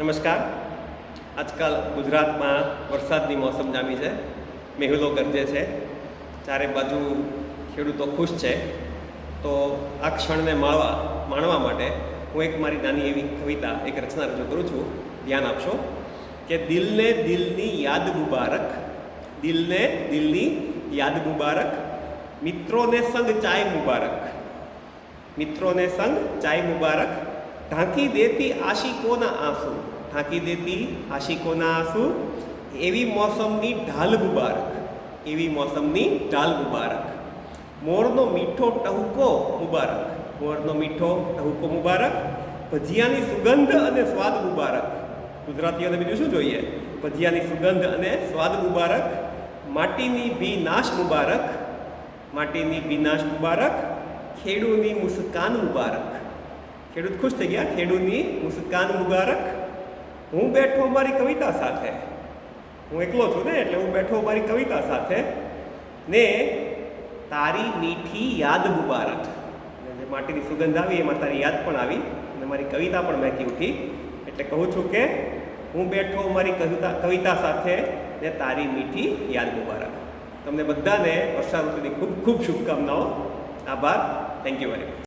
નમસ્કાર. આજકાલ ગુજરાતમાં વરસાદની મોસમ જામી છે. મેહુલો ગરજે છે. ચારે બાજુ ખેડૂતો ખુશ છે. તો આ ક્ષણને માણવા માટે હું એક મારી નાની એવી કવિતા, એક રચના રજૂ કરું છું. ધ્યાન આપશો કે દિલને દિલની યાદ મુબારક, દિલને દિલની યાદ મુબારક, મિત્રોને સંગ ચાય મુબારક, મિત્રોને સંગ ચાય મુબારક, ઢાંકી દેતી આશિકોના આંસુ, ઢાંકી દેતી આશિકોના આંસુ, એવી મોસમની ઢાલ મુબારક, એવી મોસમની ઢાલ મુબારક, મોરનો મીઠો ટહુકો મુબારક, મોરનો મીઠો ટહુકો મુબારક, ભજીયાની સુગંધ અને સ્વાદ મુબારક. ગુજરાતીઓને બીજું શું જોઈએ? ભજીયાની સુગંધ અને સ્વાદ મુબારક, માટીની ભીનાશ મુબારક, માટીની ભીનાશ મુબારક, ખેડૂની મુસ્કાન મુબારક. ખેડૂત ખુશ થઈ ગયા. ખેડૂની મુસ્કાન મુબારક. હું બેઠો મારી કવિતા સાથે, હું એકલો છું ને, એટલે હું બેઠો મારી કવિતા સાથે ને તારી મીઠી યાદ મુબારક. જે માટીની સુગંધ આવી એમાં તારી યાદ પણ આવી અને મારી કવિતા પણ મહેકી ઉઠી. એટલે કહું છું કે હું બેઠો મારી કવિતા સાથે ને તારી મીઠી યાદ મુબારક. તમને બધાને વર્ષા ઋતુની ખૂબ ખૂબ શુભકામનાઓ. આભાર. Thank you very much.